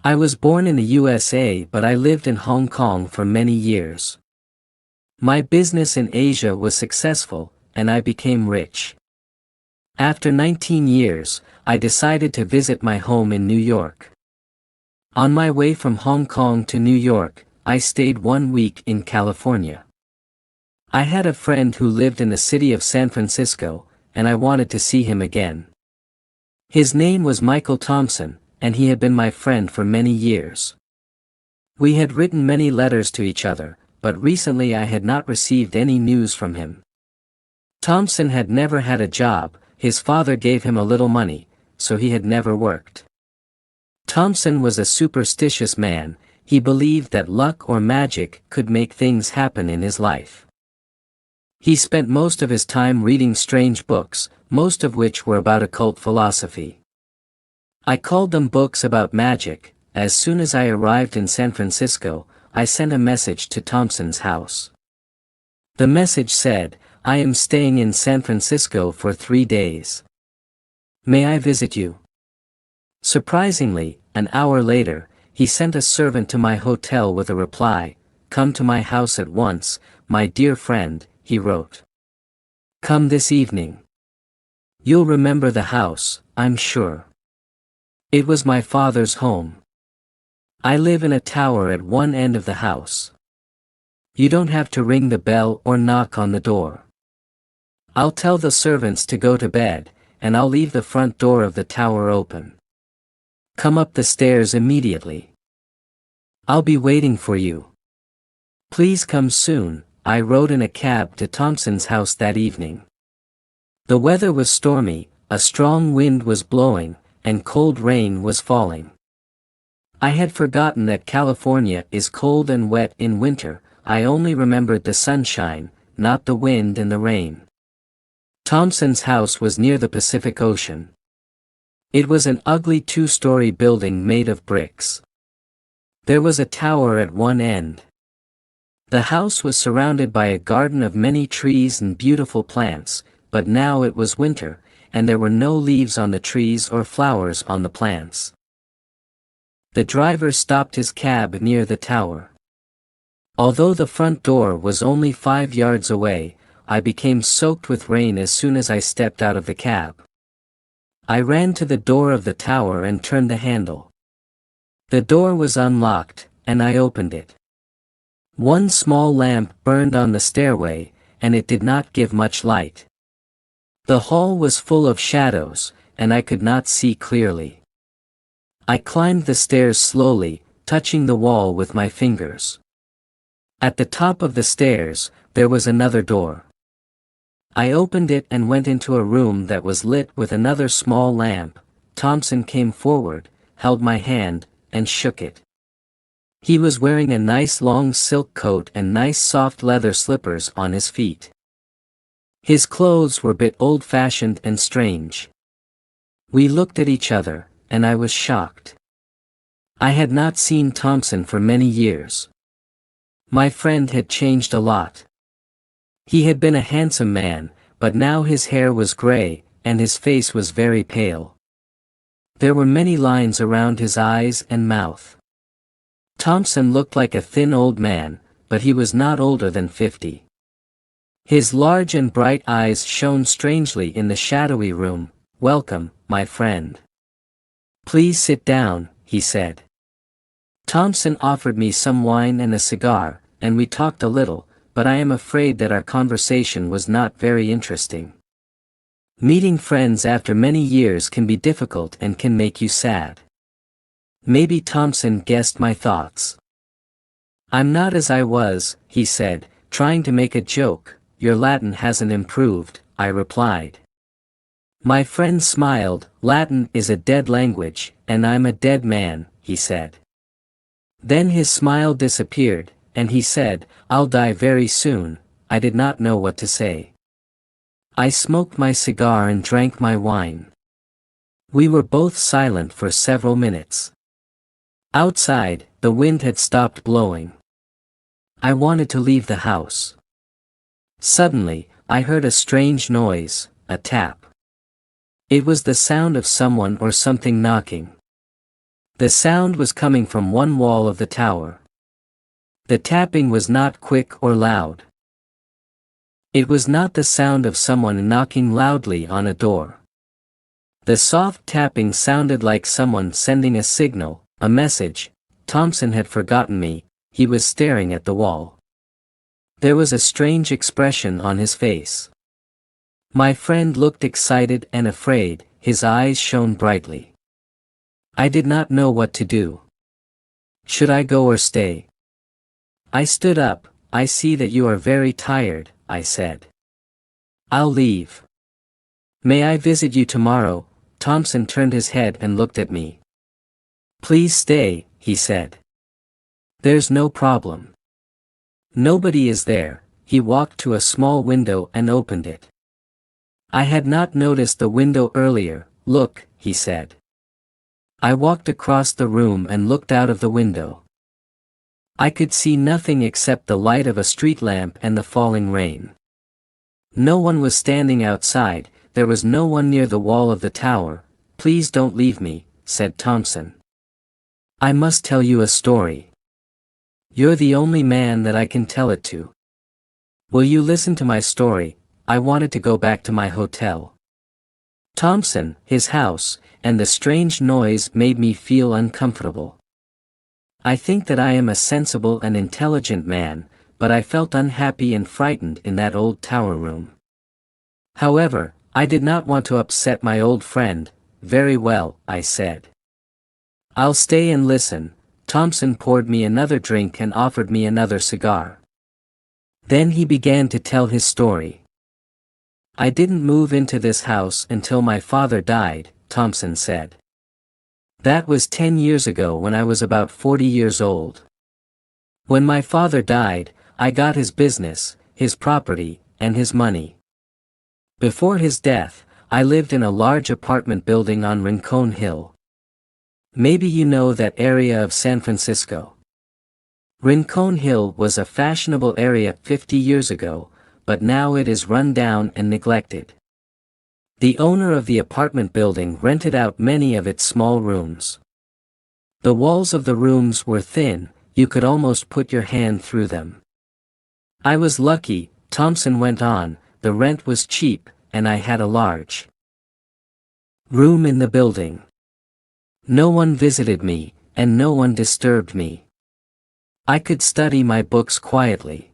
I was born in the USA, but I lived in Hong Kong for many years. My business in Asia was successful, and I became rich. After 19 years, I decided to visit my home in New York. On my way from Hong Kong to New York, I stayed 1 week in California. I had a friend who lived in the city of San Francisco, and I wanted to see him again. His name was Michael Thompson, and he had been my friend for many years. We had written many letters to each other, but recently I had not received any news from him. Thompson had never had a job, his father gave him a little money, so he had never worked. Thompson was a superstitious man, he believed that luck or magic could make things happen in his life. He spent most of his time reading strange books, most of which were about occult philosophy. I called them books about magic. As soon as I arrived in San Francisco, I sent a message to Thompson's house. The message said, "I am staying in San Francisco for 3 days. May I visit you?" Surprisingly, an hour later, he sent a servant to my hotel with a reply, "Come to my house at once, my dear friend," he wrote. "Come this evening. You'll remember the house, I'm sure. It was my father's home. I live in a tower at one end of the house. You don't have to ring the bell or knock on the door. I'll tell the servants to go to bed, and I'll leave the front door of the tower open. Come up the stairs immediately. I'll be waiting for you. Please come soon." I rode in a cab to Thompson's house that evening. The weather was stormy, a strong wind was blowing, and cold rain was falling. I had forgotten that California is cold and wet in winter. I only remembered the sunshine, not the wind and the rain. Thompson's house was near the Pacific Ocean. It was an ugly 2-story building made of bricks. There was a tower at one end. The house was surrounded by a garden of many trees and beautiful plants, but now it was winter, and there were no leaves on the trees or flowers on the plants. The driver stopped his cab near the tower. Although the front door was only 5 yards away, I became soaked with rain as soon as I stepped out of the cab. I ran to the door of the tower and turned the handle. The door was unlocked, and I opened it. One small lamp burned on the stairway, and it did not give much light. The hall was full of shadows, and I could not see clearly. I climbed the stairs slowly, touching the wall with my fingers. At the top of the stairs, there was another door. I opened it and went into a room that was lit with another small lamp. Thompson came forward, held my hand, and shook it. He was wearing a nice long silk coat and nice soft leather slippers on his feet. His clothes were a bit old-fashioned and strange. We looked at each other, and I was shocked. I had not seen Thompson for many years. My friend had changed a lot. He had been a handsome man, but now his hair was gray, and his face was very pale. There were many lines around his eyes and mouth. Thompson looked like a thin old man, but he was not older than 50. His large and bright eyes shone strangely in the shadowy room. "Welcome, my friend. Please sit down," he said. Thompson offered me some wine and a cigar, and we talked a little, but I am afraid that our conversation was not very interesting. Meeting friends after many years can be difficult and can make you sad. Maybe Thompson guessed my thoughts. "I'm not as I was," he said, trying to make a joke. "Your Latin hasn't improved," I replied. My friend smiled. "Latin is a dead language, and I'm a dead man," he said. Then his smile disappeared, and he said, "I'll die very soon." I did not know what to say. I smoked my cigar and drank my wine. We were both silent for several minutes. Outside, the wind had stopped blowing. I wanted to leave the house. Suddenly, I heard a strange noise, a tap. It was the sound of someone or something knocking. The sound was coming from one wall of the tower. The tapping was not quick or loud. It was not the sound of someone knocking loudly on a door. The soft tapping sounded like someone sending a signal, a message. Thompson had forgotten me. He was staring at the wall. There was a strange expression on his face. My friend looked excited and afraid, his eyes shone brightly. I did not know what to do. Should I go or stay? I stood up. I see that you are very tired, I said. I'll leave. May I visit you tomorrow? Thompson turned his head and looked at me. Please stay, he said. There's no problem. Nobody is there. He walked to a small window and opened it. I had not noticed the window earlier. Look, he said. I walked across the room and looked out of the window. I could see nothing except the light of a street lamp and the falling rain. No one was standing outside. There was no one near the wall of the tower. Please don't leave me, said Thompson. I must tell you a story. You're the only man that I can tell it to. Will you listen to my story? I wanted to go back to my hotel. Thompson, his house, and the strange noise made me feel uncomfortable. I think that I am a sensible and intelligent man, but I felt unhappy and frightened in that old tower room. However, I did not want to upset my old friend. Very well, I said. I'll stay and listen. Thompson poured me another drink and offered me another cigar. Then he began to tell his story. I didn't move into this house until my father died, Thompson said. That was 10 years ago when I was about 40 years old. When my father died, I got his business, his property, and his money. Before his death, I lived in a large apartment building on Rincon Hill. Maybe you know that area of San Francisco. Rincon Hill was a fashionable area 50 years ago, but now it is run down and neglected. The owner of the apartment building rented out many of its small rooms. The walls of the rooms were thin, you could almost put your hand through them. I was lucky, Thompson went on, the rent was cheap, and I had a large room in the building. No one visited me, and no one disturbed me. I could study my books quietly.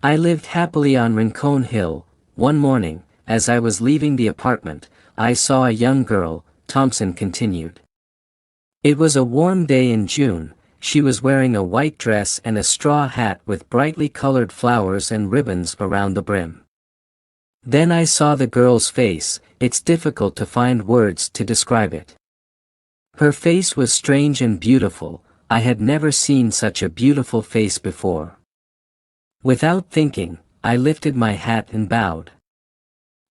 I lived happily on Rincon Hill. One morning, as I was leaving the apartment, I saw a young girl, Thompson continued. It was a warm day in June. She was wearing a white dress and a straw hat with brightly colored flowers and ribbons around the brim. Then I saw the girl's face. It's difficult to find words to describe it. Her face was strange and beautiful. I had never seen such a beautiful face before. Without thinking, I lifted my hat and bowed.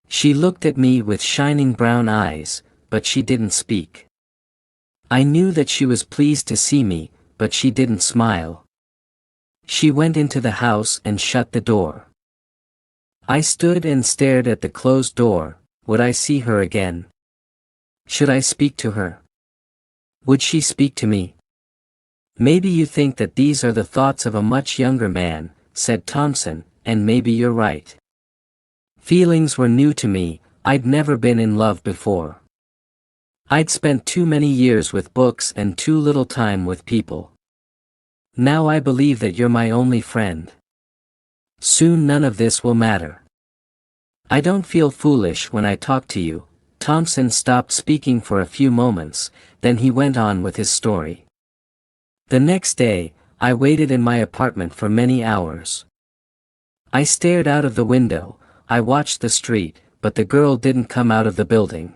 She looked at me with shining brown eyes, but she didn't speak. I knew that she was pleased to see me, but she didn't smile. She went into the house and shut the door. I stood and stared at the closed door. Would I see her again? Should I speak to her? Would she speak to me? Maybe you think that these are the thoughts of a much younger man, said Thompson, and maybe you're right. Feelings were new to me. I'd never been in love before. I'd spent too many years with books and too little time with people. Now I believe that you're my only friend. Soon none of this will matter. I don't feel foolish when I talk to you. Thompson stopped speaking for a few moments, then he went on with his story. The next day, I waited in my apartment for many hours. I stared out of the window, I watched the street, but the girl didn't come out of the building.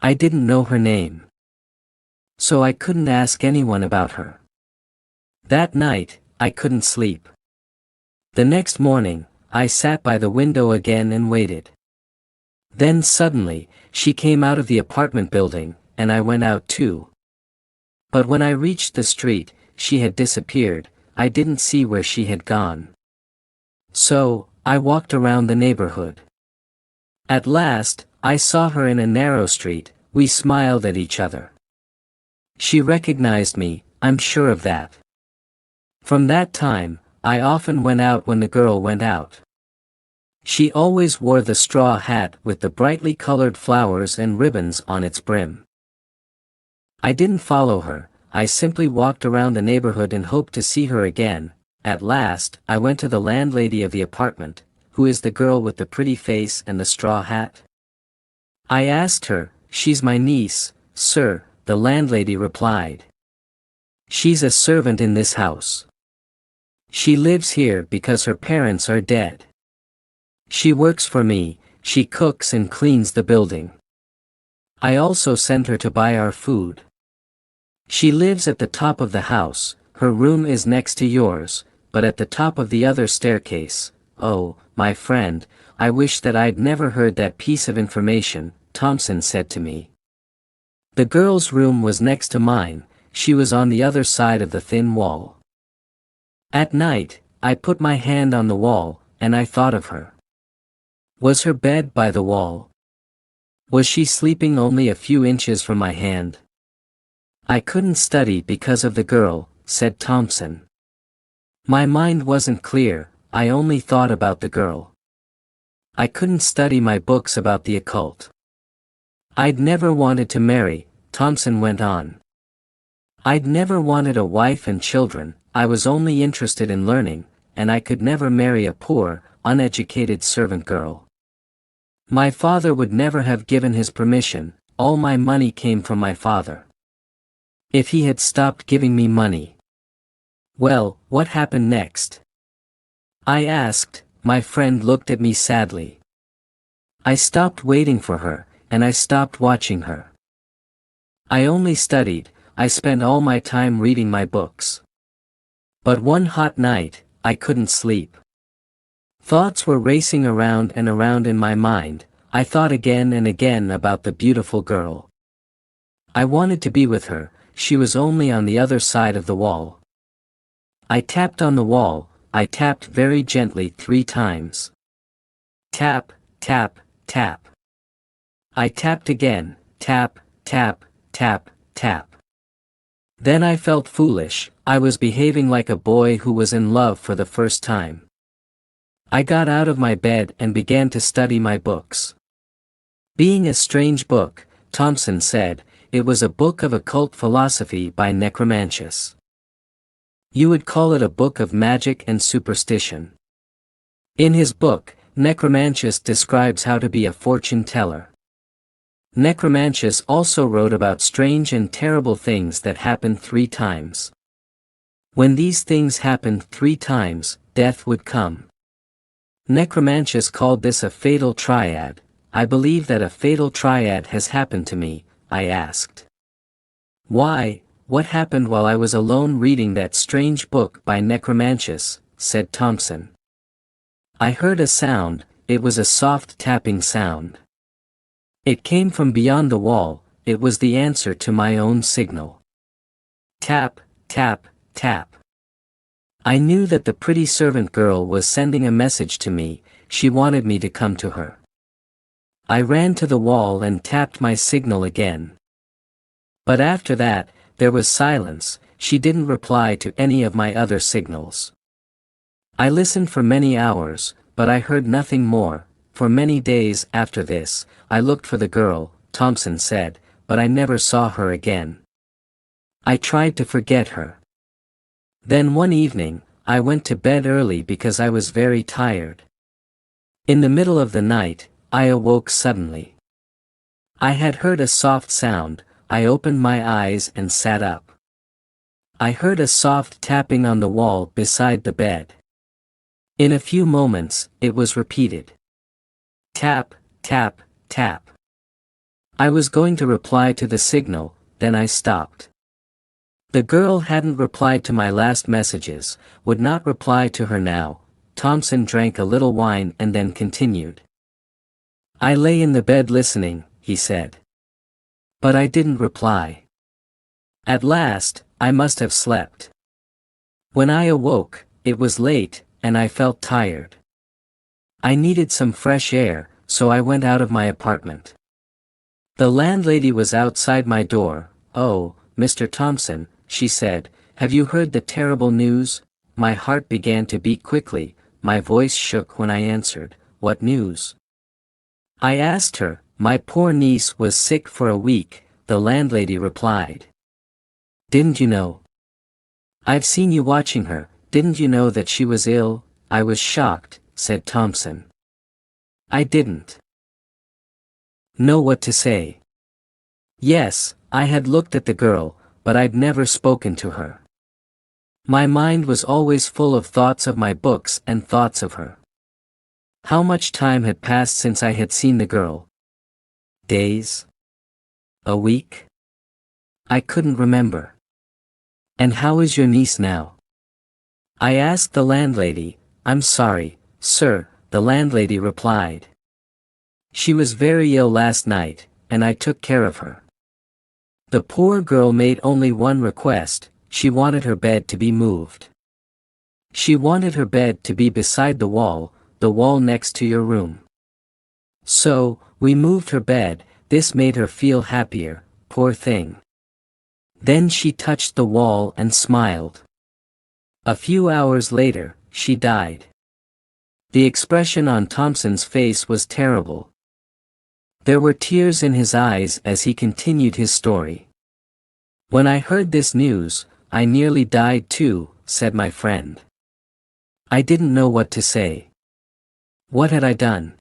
I didn't know her name. So I couldn't ask anyone about her. That night, I couldn't sleep. The next morning, I sat by the window again and waited. Then suddenly, she came out of the apartment building, and I went out too. But when I reached the street, she had disappeared. I didn't see where she had gone. So, I walked around the neighborhood. At last, I saw her in a narrow street. We smiled at each other. She recognized me, I'm sure of that. From that time, I often went out when the girl went out. She always wore the straw hat with the brightly colored flowers and ribbons on its brim. I didn't follow her, I simply walked around the neighborhood and hoped to see her again. At last, I went to the landlady of the apartment. Who is the girl with the pretty face and the straw hat? I asked her. She's my niece, sir, the landlady replied. She's a servant in this house. She lives here because her parents are dead. She works for me, she cooks and cleans the building. I also send her to buy our food. She lives at the top of the house, her room is next to yours, but at the top of the other staircase. Oh, my friend, I wish that I'd never heard that piece of information, Thompson said to me. The girl's room was next to mine, she was on the other side of the thin wall. At night, I put my hand on the wall, and I thought of her. Was her bed by the wall? Was she sleeping only a few inches from my hand? I couldn't study because of the girl, said Thompson. My mind wasn't clear, I only thought about the girl. I couldn't study my books about the occult. I'd never wanted to marry, Thompson went on. I'd never wanted a wife and children, I was only interested in learning, and I could never marry a poor, uneducated servant girl. My father would never have given his permission, all my money came from my father. If he had stopped giving me money. Well, what happened next? I asked. My friend looked at me sadly. I stopped waiting for her, and I stopped watching her. I only studied, I spent all my time reading my books. But one hot night, I couldn't sleep. Thoughts were racing around and around in my mind, I thought again and again about the beautiful girl. I wanted to be with her, she was only on the other side of the wall. I tapped on the wall, I tapped very gently 3 times. Tap, tap, tap. I tapped again, tap, tap, tap, tap. Then I felt foolish, I was behaving like a boy who was in love for the first time. I got out of my bed and began to study my books. Being a strange book, Thompson said, it was a book of occult philosophy by Necromantius. You would call it a book of magic and superstition. In his book, Necromantius describes how to be a fortune teller. Necromantius also wrote about strange and terrible things that happened 3 times. When these things happened 3 times, death would come. Necromantius called this a fatal triad. I believe that a fatal triad has happened to me, I asked. Why, what happened while I was alone reading that strange book by Necromantius, said Thompson. I heard a sound, it was a soft tapping sound. It came from beyond the wall, it was the answer to my own signal. Tap, tap, tap. I knew that the pretty servant girl was sending a message to me, she wanted me to come to her. I ran to the wall and tapped my signal again. But after that, there was silence, she didn't reply to any of my other signals. I listened for many hours, but I heard nothing more. For many days after this, I looked for the girl, Thompson said, but I never saw her again. I tried to forget her. Then one evening, I went to bed early because I was very tired. In the middle of the night, I awoke suddenly. I had heard a soft sound, I opened my eyes and sat up. I heard a soft tapping on the wall beside the bed. In a few moments, it was repeated. Tap, tap, tap. I was going to reply to the signal, then I stopped. The girl hadn't replied to my last messages, would not reply to her now. Thompson drank a little wine and then continued. I lay in the bed listening, he said. But I didn't reply. At last, I must have slept. When I awoke, it was late, and I felt tired. I needed some fresh air, so I went out of my apartment. The landlady was outside my door. Oh, Mr. Thompson," she said, "have you heard the terrible news?" My heart began to beat quickly, my voice shook when I answered, "What news?" I asked her. "My poor niece was sick for a week," the landlady replied. "Didn't you know? I've seen you watching her. Didn't you know that she was ill?" "I was shocked," said Thompson. "I didn't know what to say. Yes, I had looked at the girl, but I'd never spoken to her. My mind was always full of thoughts of my books and thoughts of her. How much time had passed since I had seen the girl? Days? A week? I couldn't remember. "And how is your niece now?" I asked the landlady. "I'm sorry, sir," the landlady replied. "She was very ill last night, and I took care of her." The poor girl made only one request: she wanted her bed to be moved. She wanted her bed to be beside the wall next to your room. So, we moved her bed. This made her feel happier, poor thing. Then she touched the wall and smiled. A few hours later, she died. The expression on Thompson's face was terrible. There were tears in his eyes as he continued his story. "When I heard this news, I nearly died too," said my friend. "I didn't know what to say. What had I done?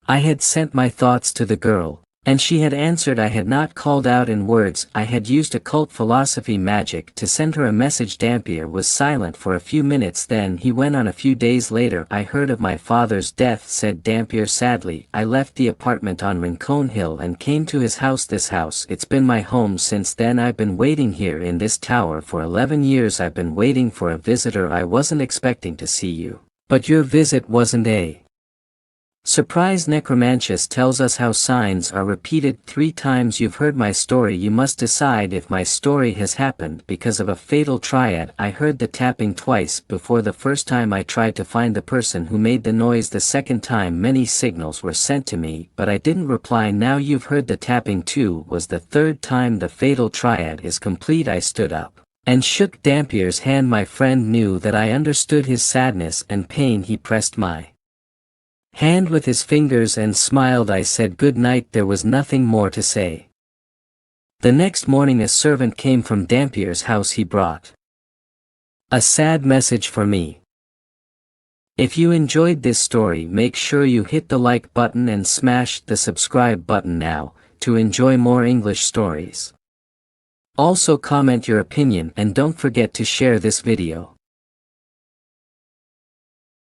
I had sent my thoughts to the girl, and she had answered. I had not called out in words. I had used occult philosophy magic to send her a message." Dampier was silent for a few minutes, then he went on. "A few days later I heard of my father's death," said Dampier sadly. "I left the apartment on Rincon Hill and came to his house. This house, it's been my home since then. I've been waiting here in this tower for 11 years. I've been waiting for a visitor. I wasn't expecting to see you. But your visit wasn't a surprise." Necromantius tells us how signs are repeated 3 times. You've heard my story. You must decide if my story has happened because of a fatal triad. I heard the tapping twice before. The first time I tried to find the person who made the noise. The second time many signals were sent to me, but I didn't reply. Now you've heard the tapping too. Was the third time. The fatal triad is complete. I stood up and shook Dampier's hand. My friend knew that I understood his sadness and pain. He pressed my hand with his fingers and smiled. I said good night. There was nothing more to say. The next morning a servant came from Dampier's house. He brought a sad message for me. If you enjoyed this story, make sure you hit the like button and smash the subscribe button now, to enjoy more English stories. Also comment your opinion and don't forget to share this video.